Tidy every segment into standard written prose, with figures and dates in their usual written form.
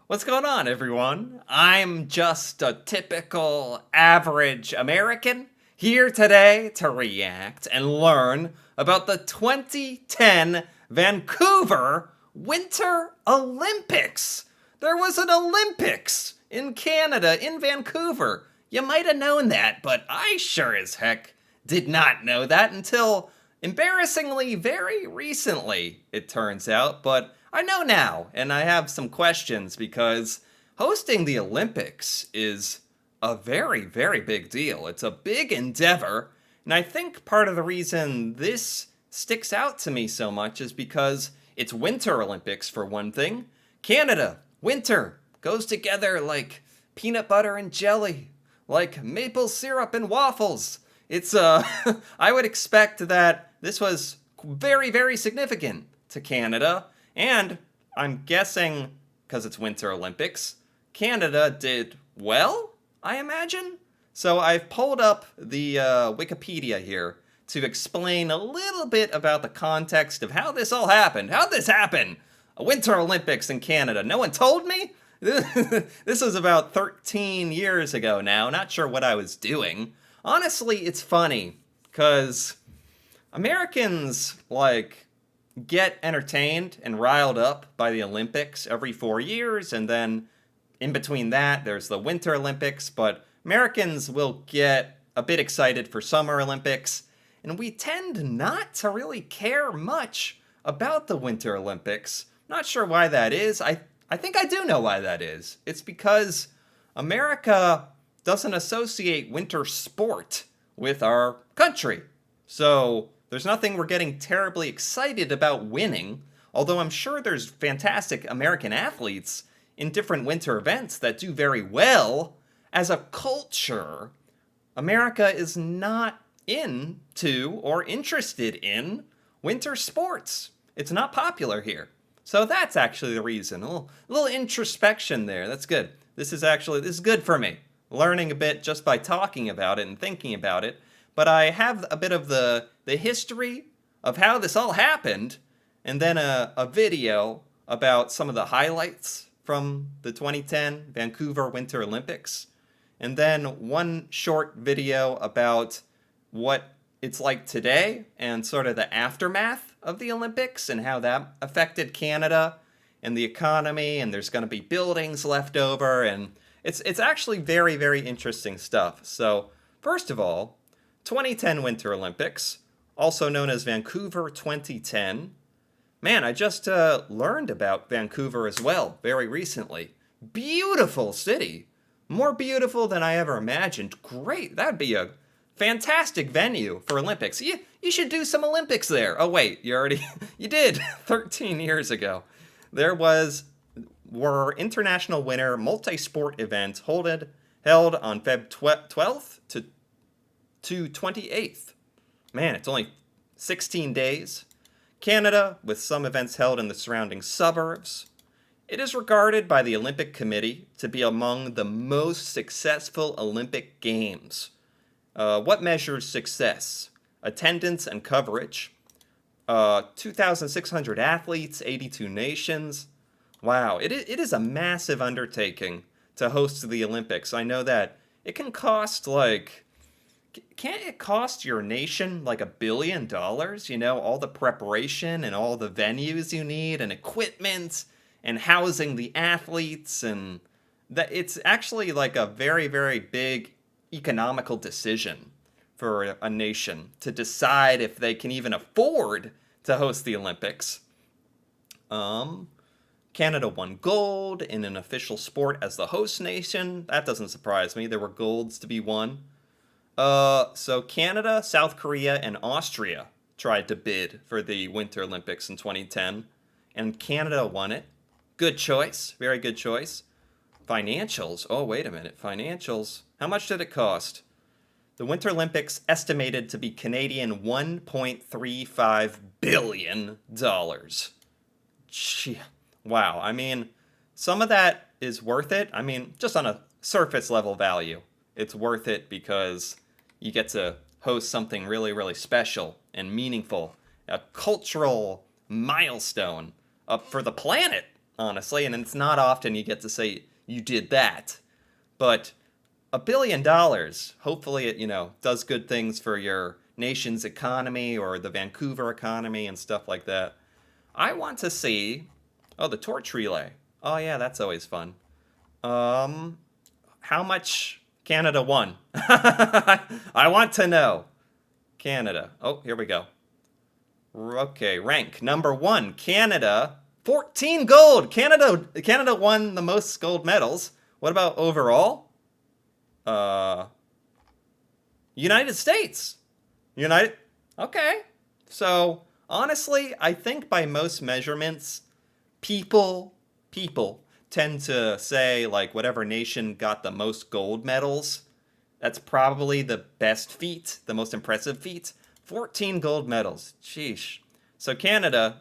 What's going on, everyone? I'm just a typical average American here today to react and learn about the 2010 Vancouver Winter Olympics. There was an Olympics in Canada, in Vancouver. You might have known that, but I sure as heck did not know that until embarrassingly very recently, it turns out. But I know now, and I have some questions because hosting the Olympics is a very, very big deal. It's a big endeavor, and I think part of the reason this sticks out to me so much is because it's Winter Olympics, for one thing. Canada, winter, goes together like peanut butter and jelly, like maple syrup and waffles. It's, I would expect that this was very, very significant to Canada, and I'm guessing, because it's Winter Olympics, Canada did well, I imagine? So I've pulled up the Wikipedia here to explain a little bit about the context of how this all happened. How'd this happen? A Winter Olympics in Canada. No one told me? This was about 13 years ago now. Not sure what I was doing. Honestly, it's funny, because Americans, get entertained and riled up by the Olympics every 4 years, and then in between that, there's the Winter Olympics, but Americans will get a bit excited for Summer Olympics, and we tend not to really care much about the Winter Olympics. Not sure why that is. I think I do know why that is. It's because America doesn't associate winter sport with our country. So there's nothing we're getting terribly excited about winning, although I'm sure there's fantastic American athletes in different winter events that do very well. As a culture, America is not into or interested in winter sports. It's not popular here. So that's actually the reason. A little introspection there. That's good. This is good for me. Learning a bit just by talking about it and thinking about it. But I have a bit of the history of how this all happened, and then a video about some of the highlights from the 2010 Vancouver Winter Olympics, and then one short video about what it's like today and sort of the aftermath of the Olympics and how that affected Canada and the economy, and there's going to be buildings left over, and it's actually very, very interesting stuff. So, first of all, 2010 Winter Olympics, also known as Vancouver 2010. Man, I just learned about Vancouver as well very recently. Beautiful city. More beautiful than I ever imagined. Great. That'd be a fantastic venue for Olympics. You should do some Olympics there. Oh, wait, you did 13 years ago. Were international winter multi-sport events held on Feb 12th to 28th. Man, it's only 16 days. Canada, with some events held in the surrounding suburbs. It is regarded by the Olympic Committee to be among the most successful Olympic Games. What measures success? Attendance and coverage. 2,600 athletes, 82 nations. Wow, it is a massive undertaking to host the Olympics. I know that it can cost can't it cost your nation like $1 billion? You know, all the preparation and all the venues you need and equipment and housing the athletes, and that it's actually like a very, very big economical decision for a nation to decide if they can even afford to host the Olympics. Canada won gold in an official sport as the host nation. That doesn't surprise me. There were golds to be won. So Canada, South Korea, and Austria tried to bid for the Winter Olympics in 2010, and Canada won it. Good choice. Very good choice. Financials. Oh, wait a minute. Financials. How much did it cost? The Winter Olympics estimated to be Canadian $1.35 billion. Gee. Wow. I mean, some of that is worth it. I mean, just on a surface level value, it's worth it because you get to host something really, really special and meaningful, a cultural milestone up for the planet, honestly, and it's not often you get to say you did that. But $1 billion, hopefully it, does good things for your nation's economy or the Vancouver economy and stuff like that. I want to see, oh, the torch relay. Oh yeah, that's always fun. Um, how much Canada won? I want to know. Canada. Oh, here we go. Okay, rank number 1, Canada. 14 gold. Canada won the most gold medals. What about overall? Uh, United States. United. Okay. So, honestly, I think by most measurements, people tend to say like whatever nation got the most gold medals, that's probably the best feat, the most impressive feat. 14 gold medals. Sheesh. So Canada,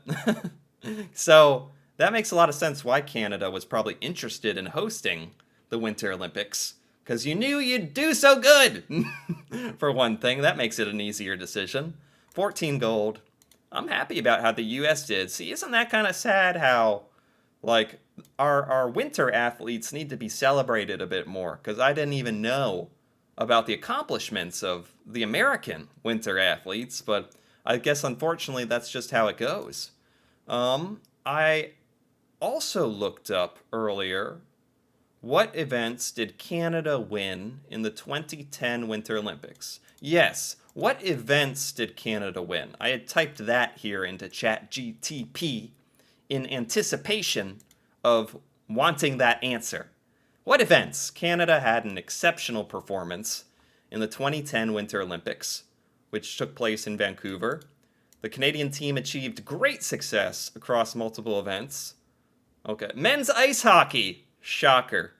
so that makes a lot of sense why Canada was probably interested in hosting the Winter Olympics. Because you knew you'd do so good, for one thing. That makes it an easier decision. 14 gold. I'm happy about how the U.S. did. See, isn't that kind of sad how, like, our winter athletes need to be celebrated a bit more? Because I didn't even know about the accomplishments of the American winter athletes, but I guess unfortunately that's just how it goes. I also looked up earlier, what events did Canada win in the 2010 Winter Olympics? Yes, what events did Canada win? I had typed that here into ChatGTP in anticipation of wanting that answer. What events? Canada had an exceptional performance in the 2010 Winter Olympics, which took place in Vancouver. The Canadian team achieved great success across multiple events. Okay, men's ice hockey. Shocker.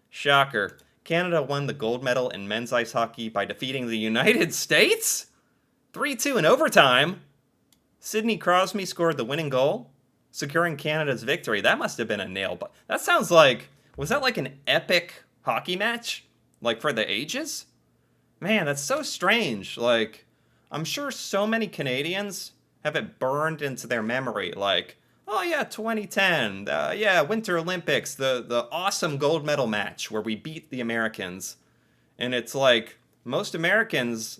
Shocker. Canada won the gold medal in men's ice hockey by defeating the United States? 3-2 in overtime. Sidney Crosby scored the winning goal, securing Canada's victory. That must have been a nail biter. That sounds like, was that like an epic hockey match? Like for the ages? Man, that's so strange. Like, I'm sure so many Canadians have it burned into their memory. Like, oh yeah, 2010, yeah, Winter Olympics, the awesome gold medal match where we beat the Americans. And it's like, most Americans,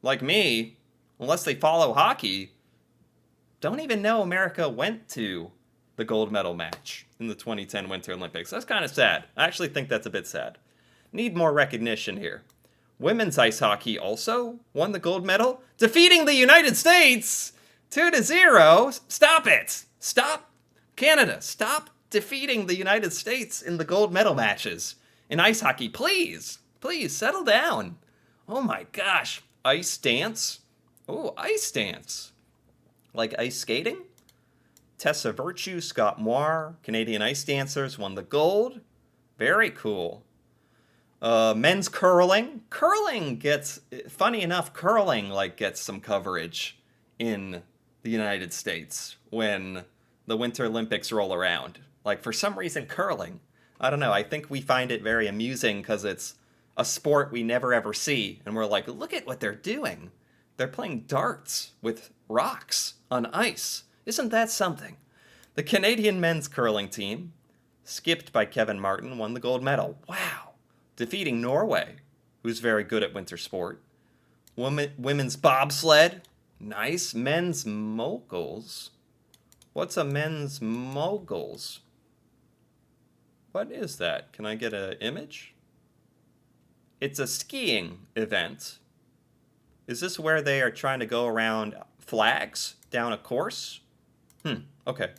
like me, unless they follow hockey, don't even know America went to the gold medal match in the 2010 Winter Olympics. That's kind of sad. I actually think that's a bit sad. Need more recognition here. Women's ice hockey also won the gold medal, defeating the United States 2-0. Stop it. Stop. Canada, stop defeating the United States in the gold medal matches in ice hockey. Please. Please, settle down. Oh my gosh. Ice dance? Oh, ice dance. Like ice skating? Tessa Virtue, Scott Moir, Canadian ice dancers won the gold. Very cool. Men's curling. Curling gets, funny enough, curling like gets some coverage in the United States when the Winter Olympics roll around. Like for some reason, curling. I don't know. I think we find it very amusing because it's a sport we never ever see, and we're like, look at what they're doing. They're playing darts with rocks on ice. Isn't that something? The Canadian men's curling team, skipped by Kevin Martin, won the gold medal. Wow. Defeating Norway, who's very good at winter sport. Women's bobsled. Nice. Men's moguls. What's a men's moguls? What is that? Can I get an image? It's a skiing event. Is this where they are trying to go around flags down a course? Okay.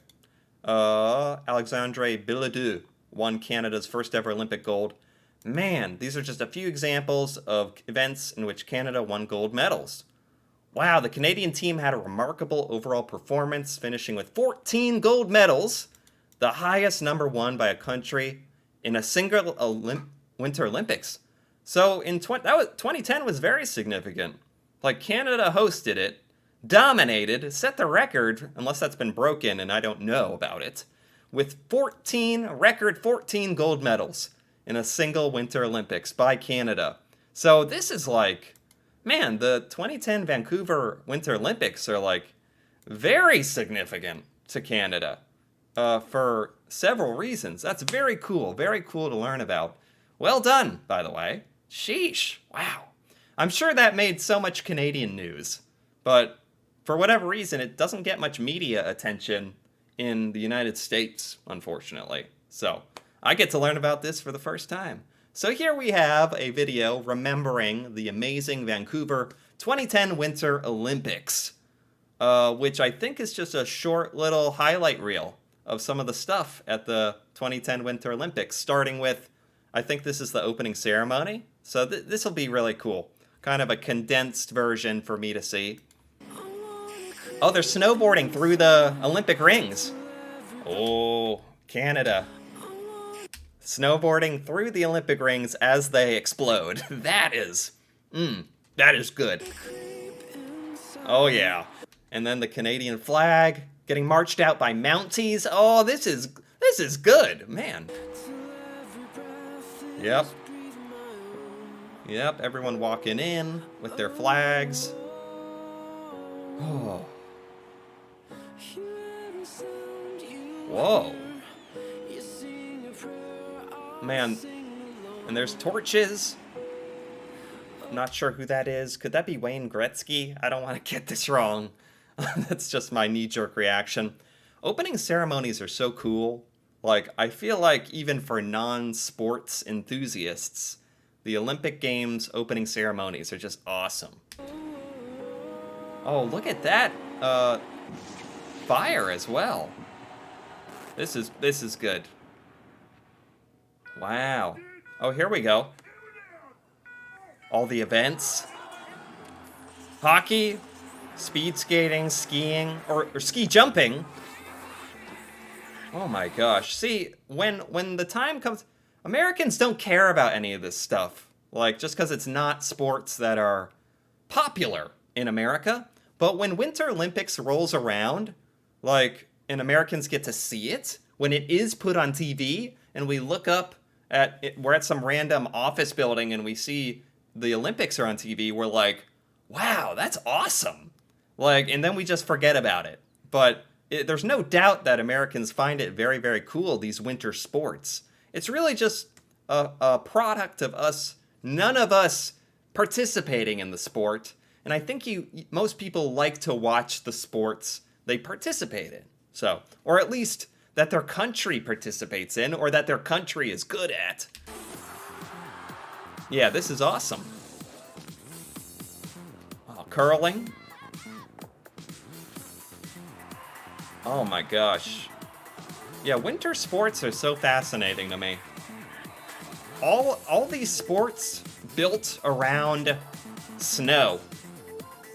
Alexandre Bilodeau won Canada's first ever Olympic gold. Man, these are just a few examples of events in which Canada won gold medals. Wow, the Canadian team had a remarkable overall performance, finishing with 14 gold medals, the highest number won by a country in a single Winter Olympics. So in 2010 was very significant. Like Canada hosted it, dominated, set the record, unless that's been broken and I don't know about it, with 14 gold medals in a single Winter Olympics by Canada. So this is like, man, the 2010 Vancouver Winter Olympics are like very significant to Canada for several reasons. That's very cool to learn about. Well done, by the way. Sheesh, wow. I'm sure that made so much Canadian news, but for whatever reason, it doesn't get much media attention in the United States, unfortunately. So, I get to learn about this for the first time. So here we have a video remembering the amazing Vancouver 2010 Winter Olympics, which I think is just a short little highlight reel of some of the stuff at the 2010 Winter Olympics, starting with, I think this is the opening ceremony. So this will be really cool. Kind of a condensed version for me to see. Oh, they're snowboarding through the Olympic rings. Oh, Canada. Snowboarding through the Olympic rings as they explode. That is good. Oh yeah. And then the Canadian flag getting marched out by Mounties. Oh, this is good, man. Yep. Yep, everyone walking in with their flags. Oh. Whoa. Man, and there's torches. I'm not sure who that is. Could that be Wayne Gretzky? I don't want to get this wrong. That's just my knee-jerk reaction. Opening ceremonies are so cool. Like, I feel like even for non-sports enthusiasts, the Olympic Games opening ceremonies are just awesome. Oh, look at that fire as well. This is good. Wow. Oh, here we go. All the events. Hockey, speed skating, skiing, or ski jumping. Oh my gosh. See, when the time comes, Americans don't care about any of this stuff. Like, just because it's not sports that are popular in America. But when Winter Olympics rolls around, like, and Americans get to see it, when it is put on TV, and we look up at it, we're at some random office building and we see the Olympics are on TV, we're like, wow, that's awesome. Like, and then we just forget about it. But there's no doubt that Americans find it very, very cool, these winter sports. It's really just a product of us, none of us participating in the sport. And I think most people like to watch the sports they participate in. So, or at least that their country participates in, or that their country is good at. Yeah, this is awesome. Oh, curling. Oh my gosh. Yeah, winter sports are so fascinating to me. All these sports built around snow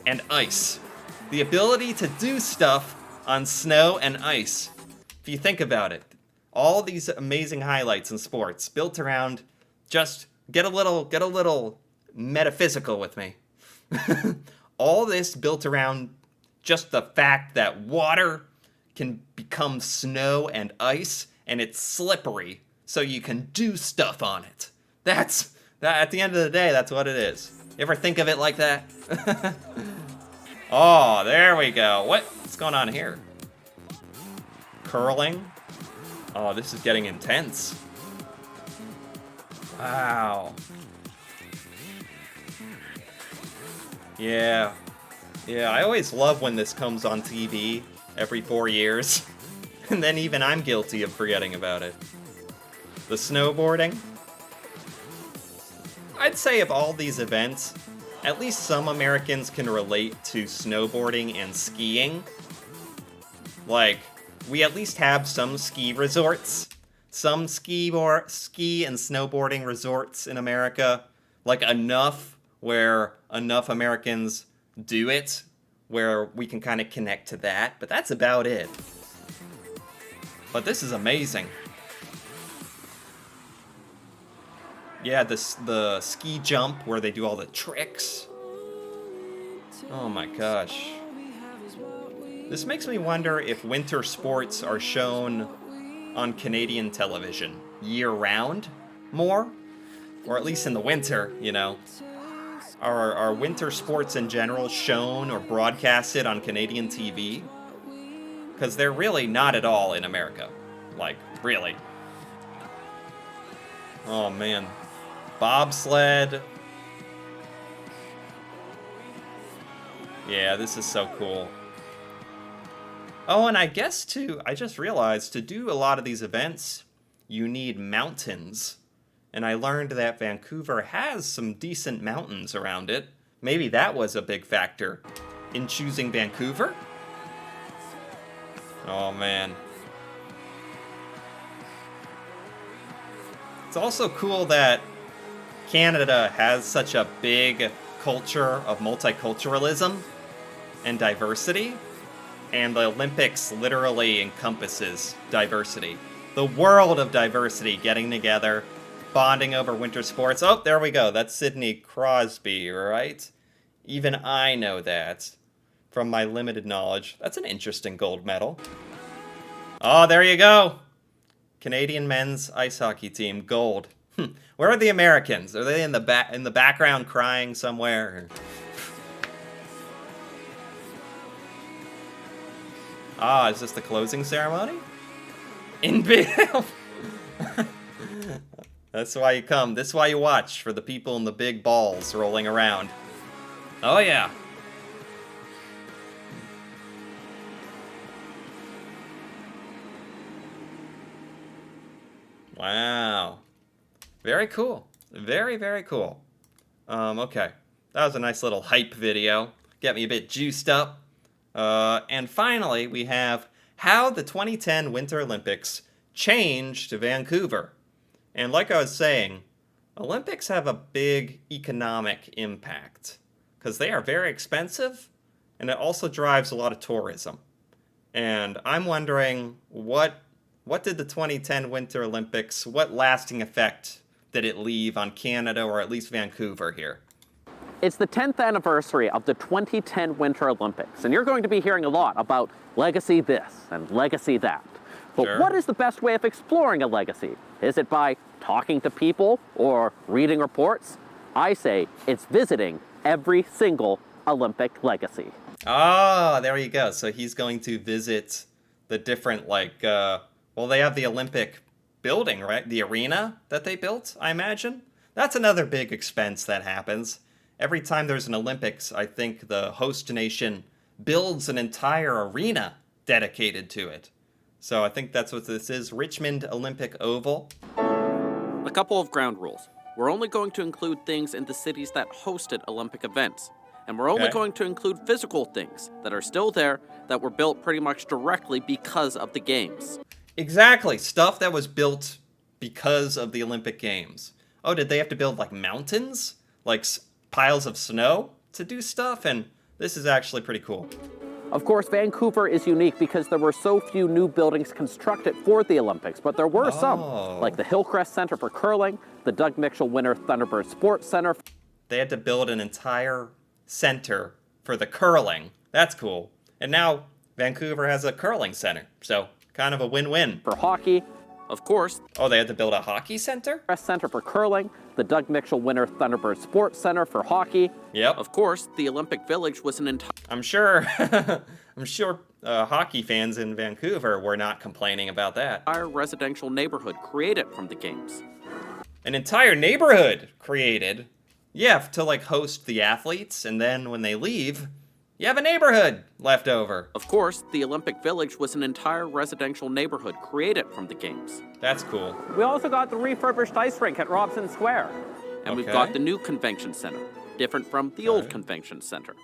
and ice. The ability to do stuff on snow and ice. If you think about it, all these amazing highlights in sports built around just get a little metaphysical with me. All this built around just the fact that water can become snow and ice, and it's slippery, so you can do stuff on it. That at the end of the day, that's what it is. You ever think of it like that? Oh, there we go. What's going on here? Curling. Oh, this is getting intense. Wow. Yeah. Yeah, I always love when this comes on TV every 4 years. And then even I'm guilty of forgetting about it. The snowboarding. I'd say of all these events, at least some Americans can relate to snowboarding and skiing. Like, we at least have some ski resorts. Some ski and snowboarding resorts in America. Like, enough where enough Americans do it, where we can kind of connect to that. But that's about it. But this is amazing. Yeah, the ski jump where they do all the tricks. Oh my gosh. This makes me wonder if winter sports are shown on Canadian television year-round more, or at least in the winter, you know. Are winter sports in general shown or broadcasted on Canadian TV? Because they're really not at all in America. Like, really. Oh, man. Bobsled. Yeah, this is so cool. Oh, and I guess, too, I just realized, to do a lot of these events, you need mountains. And I learned that Vancouver has some decent mountains around it. Maybe that was a big factor in choosing Vancouver? Oh, man. It's also cool that Canada has such a big culture of multiculturalism and diversity, and the Olympics literally encompasses diversity. The world of diversity getting together, bonding over winter sports. Oh, there we go. That's Sidney Crosby, right? Even I know that from my limited knowledge. That's an interesting gold medal. Oh, there you go. Canadian men's ice hockey team, gold. Where are the Americans? Are they in the background crying somewhere? Ah, is this the closing ceremony? In big. That's why you come. This is why you watch, for the people in the big balls rolling around. Oh yeah. Wow. Very cool. Very, very cool. Okay. That was a nice little hype video. Get me a bit juiced up. And finally, we have how the 2010 Winter Olympics changed Vancouver. And like I was saying, Olympics have a big economic impact because they are very expensive, and it also drives a lot of tourism. And I'm wondering, what did the 2010 Winter Olympics, what lasting effect did it leave on Canada, or at least Vancouver here? It's the 10th anniversary of the 2010 Winter Olympics, and you're going to be hearing a lot about legacy this and legacy that. But Sure. What is the best way of exploring a legacy? Is it by talking to people or reading reports? I say it's visiting every single Olympic legacy. Ah, there you go. So he's going to visit the different, well, they have the Olympic building, right? The arena that they built, I imagine. That's another big expense that happens. Every time there's an Olympics, I think the host nation builds an entire arena dedicated to it. So I think that's what this is, Richmond Olympic Oval. A couple of ground rules. We're only going to include things in the cities that hosted Olympic events. And we're only going to include physical things that are still there that were built pretty much directly because of the games. Exactly, stuff that was built because of the Olympic Games. Oh, did they have to build, like, mountains? Like, piles of snow to do stuff? And this is actually pretty cool. Of course, Vancouver is unique because there were so few new buildings constructed for the Olympics, but there were some, like the Hillcrest Center for Curling, the Doug Mitchell Winter Thunderbird Sports Center. They had to build an entire center for the curling. That's cool. And now Vancouver has a curling center, so kind of a win-win. For hockey, of course. Oh, they had to build a hockey center? Center for Curling, the Doug Mitchell Winter Thunderbird Sports Center for hockey. Yep. Of course, the Olympic Village was an entire... I'm sure hockey fans in Vancouver were not complaining about that. Entire residential neighborhood created from the games. An entire neighborhood created? Yeah, to like host the athletes, and then when they leave, you have a neighborhood left over. Of course, the Olympic Village was an entire residential neighborhood created from the games. That's cool. We also got the refurbished ice rink at Robson Square. And we've got the new convention center, different from the old convention center.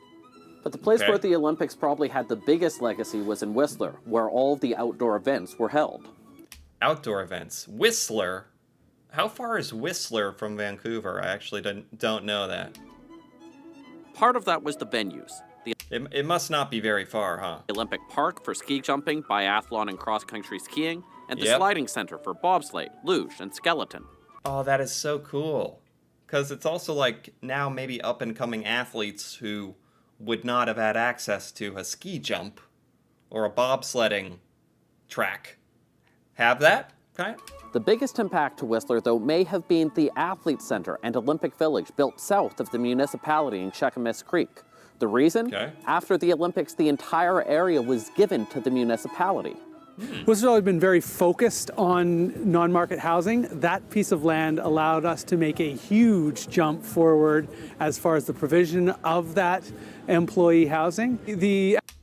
But the place where the Olympics probably had the biggest legacy was in Whistler, where all of the outdoor events were held. Outdoor events. Whistler? How far is Whistler from Vancouver? I actually don't know that. Part of that was the venues. It must not be very far, huh? The Olympic Park for ski jumping, biathlon, and cross-country skiing, and the sliding center for bobsleigh, luge, and skeleton. Oh, that is so cool. Because it's also like now maybe up-and-coming athletes who would not have had access to a ski jump or a bobsledding track have that, right? The biggest impact to Whistler, though, may have been the Athlete Center and Olympic Village built south of the municipality in Cheakamus Creek. The reason? After the Olympics, the entire area was given to the municipality. Whistler's always been very focused on non-market housing. That piece of land allowed us to make a huge jump forward as far as the provision of that employee housing.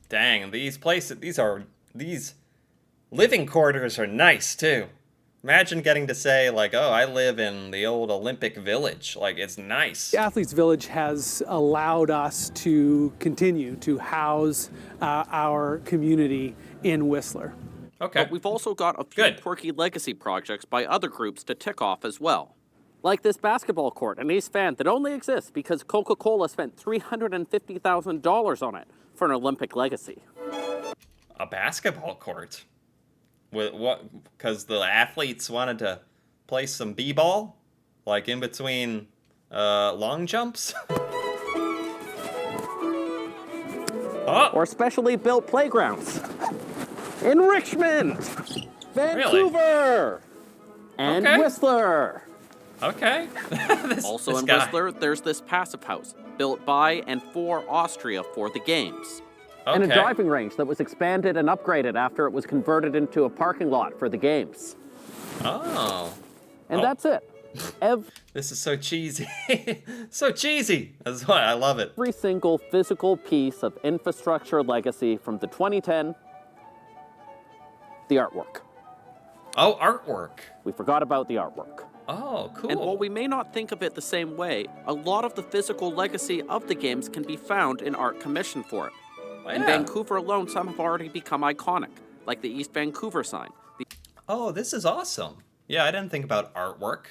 Dang, these living quarters are nice too. Imagine getting to say, like, oh, I live in the old Olympic Village. Like, it's nice. The Athletes Village has allowed us to continue to house our community in Whistler. Okay. But we've also got a few quirky legacy projects by other groups to tick off as well. Like this basketball court in East Van that only exists because Coca-Cola spent $350,000 on it for an Olympic legacy. A basketball court? With what? Because the athletes wanted to play some b-ball, like in between long jumps. Oh. Or specially built playgrounds in Richmond, Vancouver, and Whistler. Okay. Also in Whistler, there's this passive house built by and for Austria for the games. And a driving range that was expanded and upgraded after it was converted into a parking lot for the games. Oh. And that's it. This is so cheesy. So cheesy. That's why I love it. Every single physical piece of infrastructure legacy from the 2010, the artwork. Oh, artwork. We forgot about the artwork. Oh, cool. And while we may not think of it the same way, a lot of the physical legacy of the games can be found in art commissioned for it. In Vancouver alone, some have already become iconic, like the East Vancouver sign. Oh, this is awesome. Yeah, I didn't think about artwork.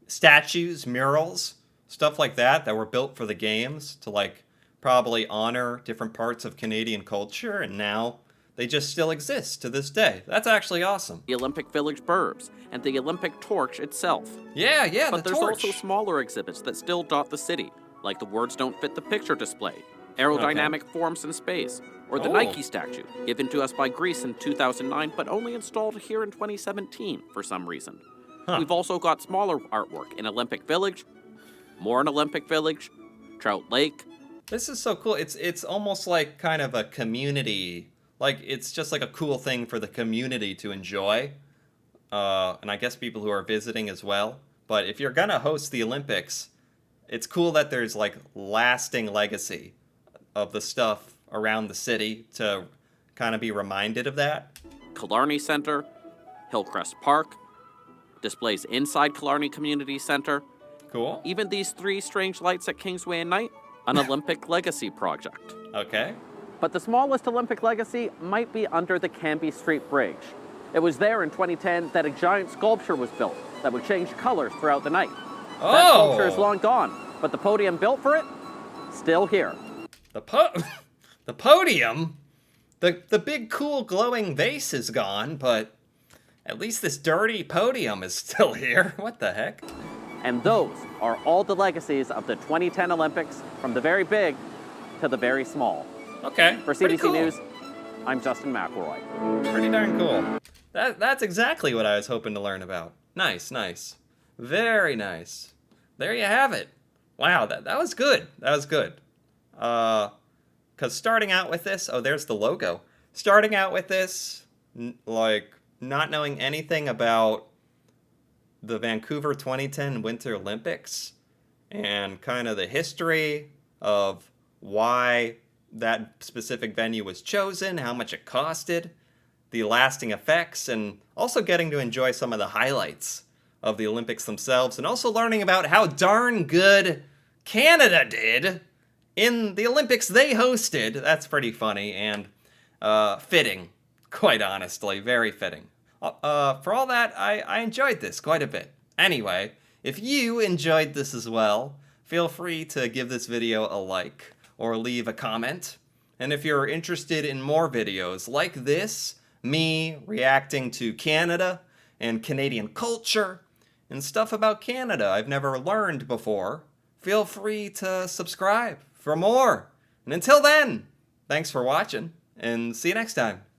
Statues, murals, stuff like that were built for the games to, like, probably honor different parts of Canadian culture, and now they just still exist to this day. That's actually awesome. The Olympic Village Burbs, and the Olympic Torch itself. Yeah, but there's also smaller exhibits that still dot the city, like the Words Don't Fit the Picture display, aerodynamic forms in space, or the Nike statue, given to us by Greece in 2009, but only installed here in 2017 for some reason. We've also got smaller artwork in Olympic Village, more in Olympic Village, Trout Lake. This is so cool. It's almost like kind of a community, like it's just like a cool thing for the community to enjoy. And I guess people who are visiting as well. But if you're gonna host the Olympics, it's cool that there's like lasting legacy of the stuff around the city to kind of be reminded of that. Killarney Centre, Hillcrest Park, displays inside Killarney Community Centre. Cool. Even these 3 strange lights at Kingsway and Night, an Olympic legacy project. Okay. But the smallest Olympic legacy might be under the Cambie Street Bridge. It was there in 2010 that a giant sculpture was built that would change colors throughout the night. That sculpture is long gone, but the podium built for it, still here. The podium? The big cool glowing vase is gone, but at least this dirty podium is still here. What the heck? And those are all the legacies of the 2010 Olympics, from the very big to the very small. Okay. For CBC News, I'm Justin McElroy. Pretty darn cool. That's exactly what I was hoping to learn about. Nice, nice. Very nice. There you have it. Wow, that was good. That was good. Because starting out with this, there's the logo. Starting out with this, like, not knowing anything about the Vancouver 2010 Winter Olympics and kind of the history of why that specific venue was chosen, how much it costed, the lasting effects, and also getting to enjoy some of the highlights of the Olympics themselves, and also learning about how darn good Canada did in the Olympics they hosted. That's pretty funny and fitting, quite honestly, very fitting. For all that, I enjoyed this quite a bit. Anyway, if you enjoyed this as well, feel free to give this video a like or leave a comment. And if you're interested in more videos like this, me reacting to Canada and Canadian culture and stuff about Canada I've never learned before, feel free to subscribe for more. And until then, thanks for watching, and see you next time.